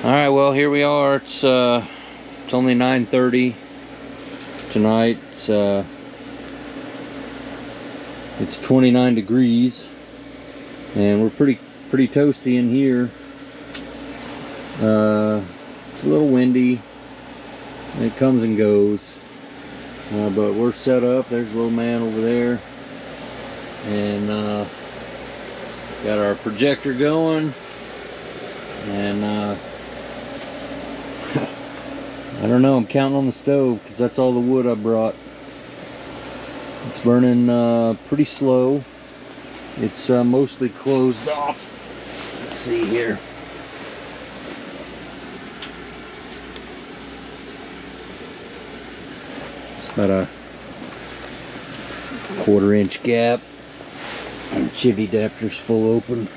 All right, well, here we are. It's only 9:30 tonight. It's 29 degrees, and we're pretty toasty in here. It's a little windy. It comes and goes, but we're set up. There's a little man over there, and got our projector going, and I don't know, I'm counting on the stove because that's all the wood I brought. It's burning pretty slow. It's mostly closed off. Let's see here. It's about a 1/4-inch gap. And chimney adapter's full open.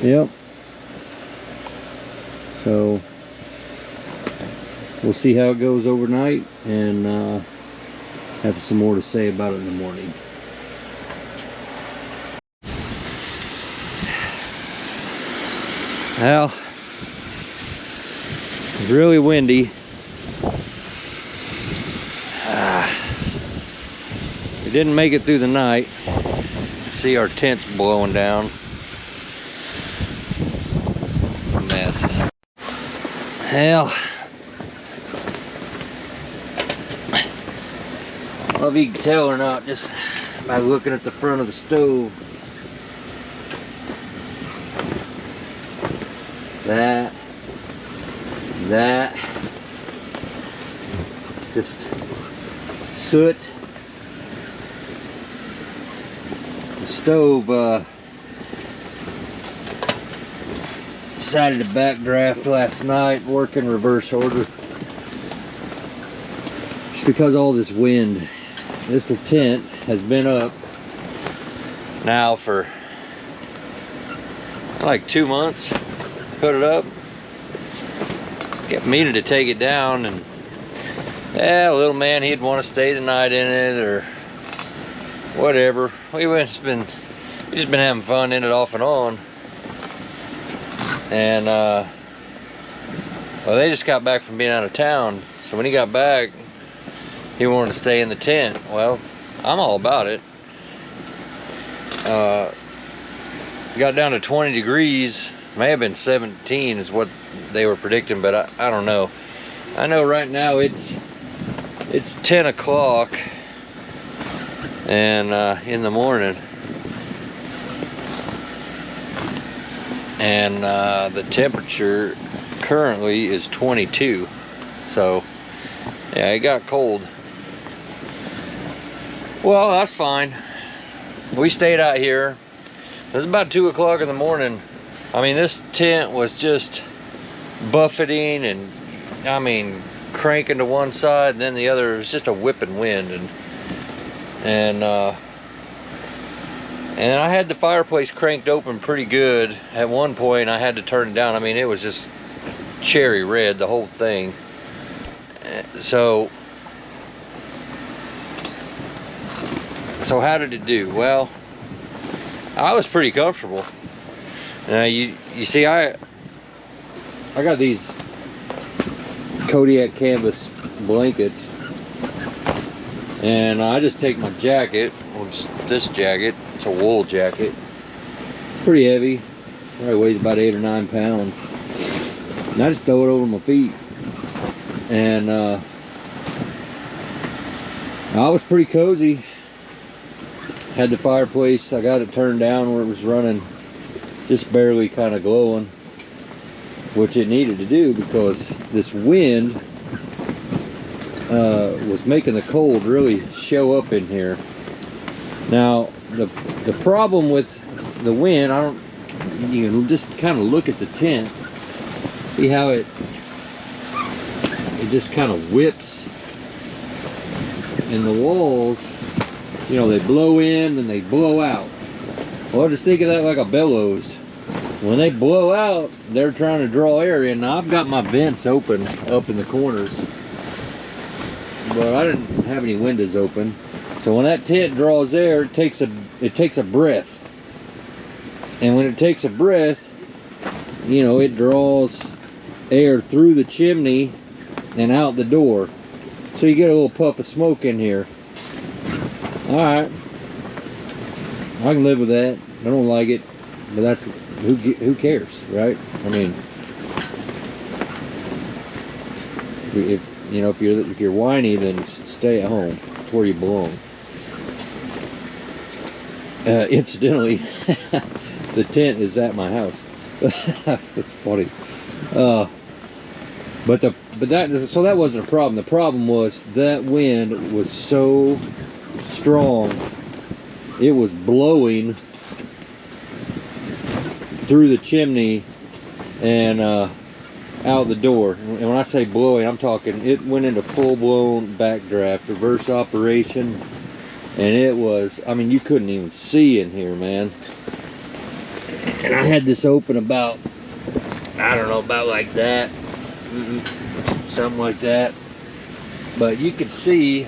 Yep. So we'll see how it goes overnight, and have some more to say about it in the morning. Well, it's really windy. We didn't make it through the night. See, our tent's blowing down. A mess. Hell, I don't know if you can tell or not just by looking at the front of the stove. That, just soot. The stove decided to backdraft last night, work in reverse order. Just because all this wind. This tent has been up now for like 2 months. Put it up. Kept meaning to take it down, and yeah, little man, he'd want to stay the night in it or whatever. We just been having fun in it off and on. And well, they just got back from being out of town, so when he got back, he wanted to stay in the tent. Well, I'm all about it. Got down to 20 degrees. May have been 17 is what they were predicting, but I don't know. I know right now it's 10 o'clock and in the morning, and the temperature currently is 22. So yeah, it got cold. Well, that's fine. We stayed out here. It was about 2 o'clock in the morning. I mean, this tent was just buffeting and, I mean, cranking to one side and then the other. It was just a whipping wind, and I had the fireplace cranked open pretty good. At one point I had to turn it down. I mean, it was just cherry red, the whole thing. So how did it do? Well, I was pretty comfortable. Now you see, I got these Kodiak canvas blankets, and I just take my jacket, or just this jacket. It's a wool jacket. It's pretty heavy. It probably weighs about 8 or 9 pounds. And I just throw it over my feet, and I was pretty cozy. Had the fireplace, I got it turned down where it was running just barely kind of glowing, which it needed to do because this wind was making the cold really show up in here. Now the problem with the wind, you can just kind of look at the tent, see how it just kind of whips, and the walls, you know, they blow in and they blow out. Well, just think of that like a bellows. When they blow out, they're trying to draw air in. Now I've got my vents open up in the corners, but I didn't have any windows open. So when that tent draws air, it takes a breath. And when it takes a breath, you know, it draws air through the chimney and out the door. So you get a little puff of smoke in here. Alright. I can live with that. I don't like it. But that's, who cares, right? I mean, if you know, if you're whiny, then stay at home. It's where you belong. Incidentally, the tent is at my house. That's funny. So that wasn't a problem. The problem was that wind was so strong, it was blowing through the chimney and out the door. And when I say blowing, I'm talking, it went into full-blown backdraft, reverse operation, and it was, I mean, you couldn't even see in here, man. And I had this open about, I don't know, about like that, something like that. But you could see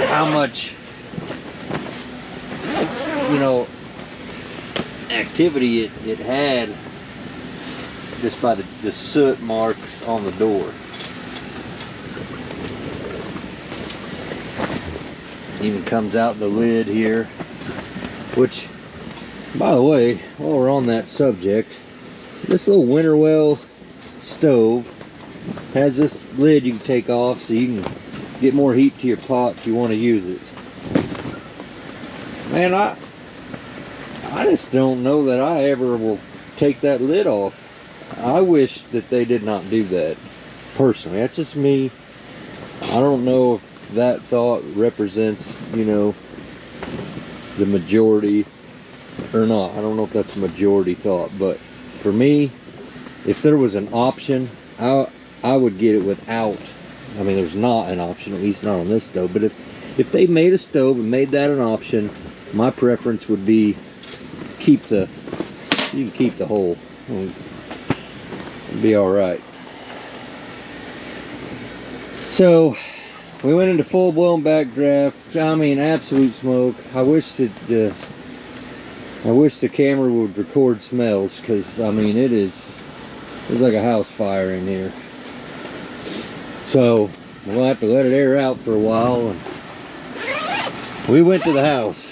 how much, you know, activity it had just by the soot marks on the door. Even comes out the lid here, which, by the way, while we're on that subject, this little Winnerwell stove has this lid you can take off so you can get more heat to your pot if you want to use it. Man, I just don't know that I ever will take that lid off. I wish that they did not do that, personally. That's just me. I don't know if that thought represents, you know, the majority or not. I don't know if that's a majority thought, but for me, if there was an option, I would get it without. I mean, there's not an option, at least not on this stove, but if they made a stove and made that an option, my preference would be you can keep the whole. It'll be all right. So we went into full-blown backdraft. I mean, absolute smoke. I wish that the camera would record smells, because I mean, it's like a house fire in here. So we'll have to let it air out for a while, and we went to the house.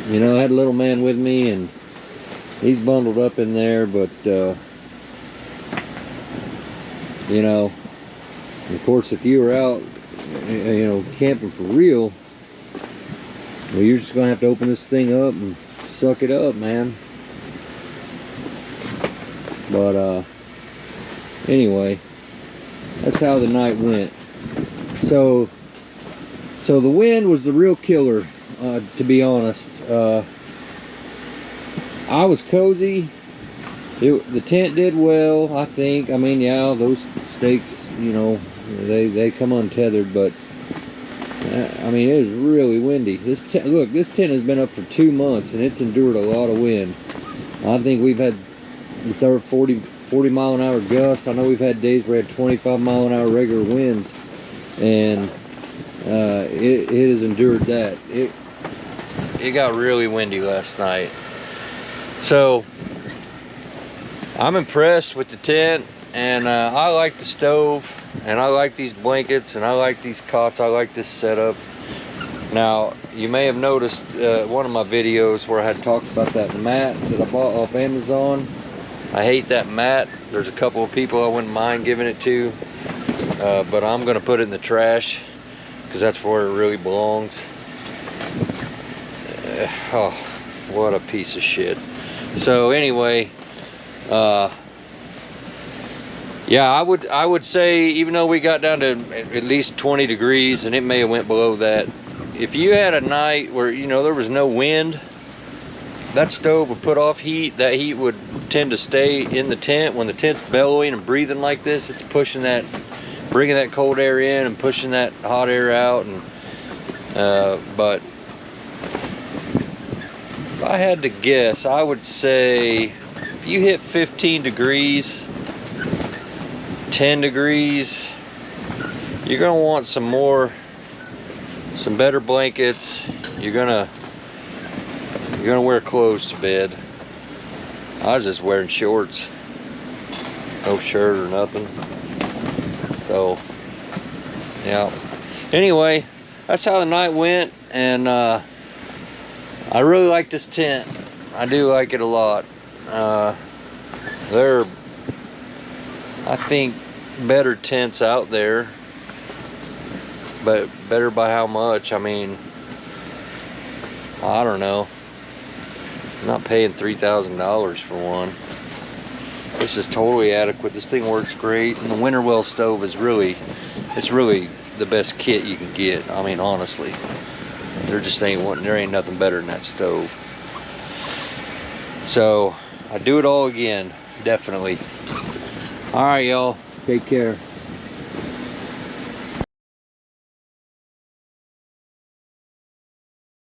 You know, I had a little man with me, and he's bundled up in there, but you know, of course, if you were out, you know, camping for real, well, you're just gonna have to open this thing up and suck it up, man. But anyway, that's how the night went. So the wind was the real killer, to be honest. I was cozy. The tent did well, I think. I mean, yeah, those stakes, you know, they come untethered, but I mean, it was really windy. Look, this tent has been up for 2 months, and it's endured a lot of wind. I think we've had 40 mile an hour gusts. I know we've had days where we had 25 mile an hour regular winds, and it has endured that. It got really windy last night. So I'm impressed with the tent, and I like the stove, and I like these blankets, and I like these cots. I like this setup. Now, you may have noticed one of my videos where I had talked about that mat that I bought off Amazon. I hate that mat. There's a couple of people I wouldn't mind giving it to, but I'm gonna put it in the trash because that's where it really belongs. Oh, what a piece of shit. So anyway, yeah, I would say, even though we got down to at least 20 degrees, and it may have went below that, if you had a night where, you know, there was no wind, that stove would put off heat. That heat would tend to stay in the tent. When the tent's bellowing and breathing like this, it's pushing that, bringing that cold air in and pushing that hot air out. And but if I had to guess, I would say if you hit 15 degrees, 10 degrees, you're gonna want some better blankets. You're gonna You're gonna wear clothes to bed. I was just wearing shorts, no shirt or nothing. So yeah, anyway, that's how the night went. And I really like this tent. I do like it a lot. There are, I think, better tents out there, but better by how much? I mean, I don't know. I'm not paying $3,000 for one. This is totally adequate. This thing works great, and the Winnerwell stove is really, it's really the best kit you can get. I mean, honestly, there ain't nothing better than that stove. So I do it all again, definitely. All right, y'all, take care.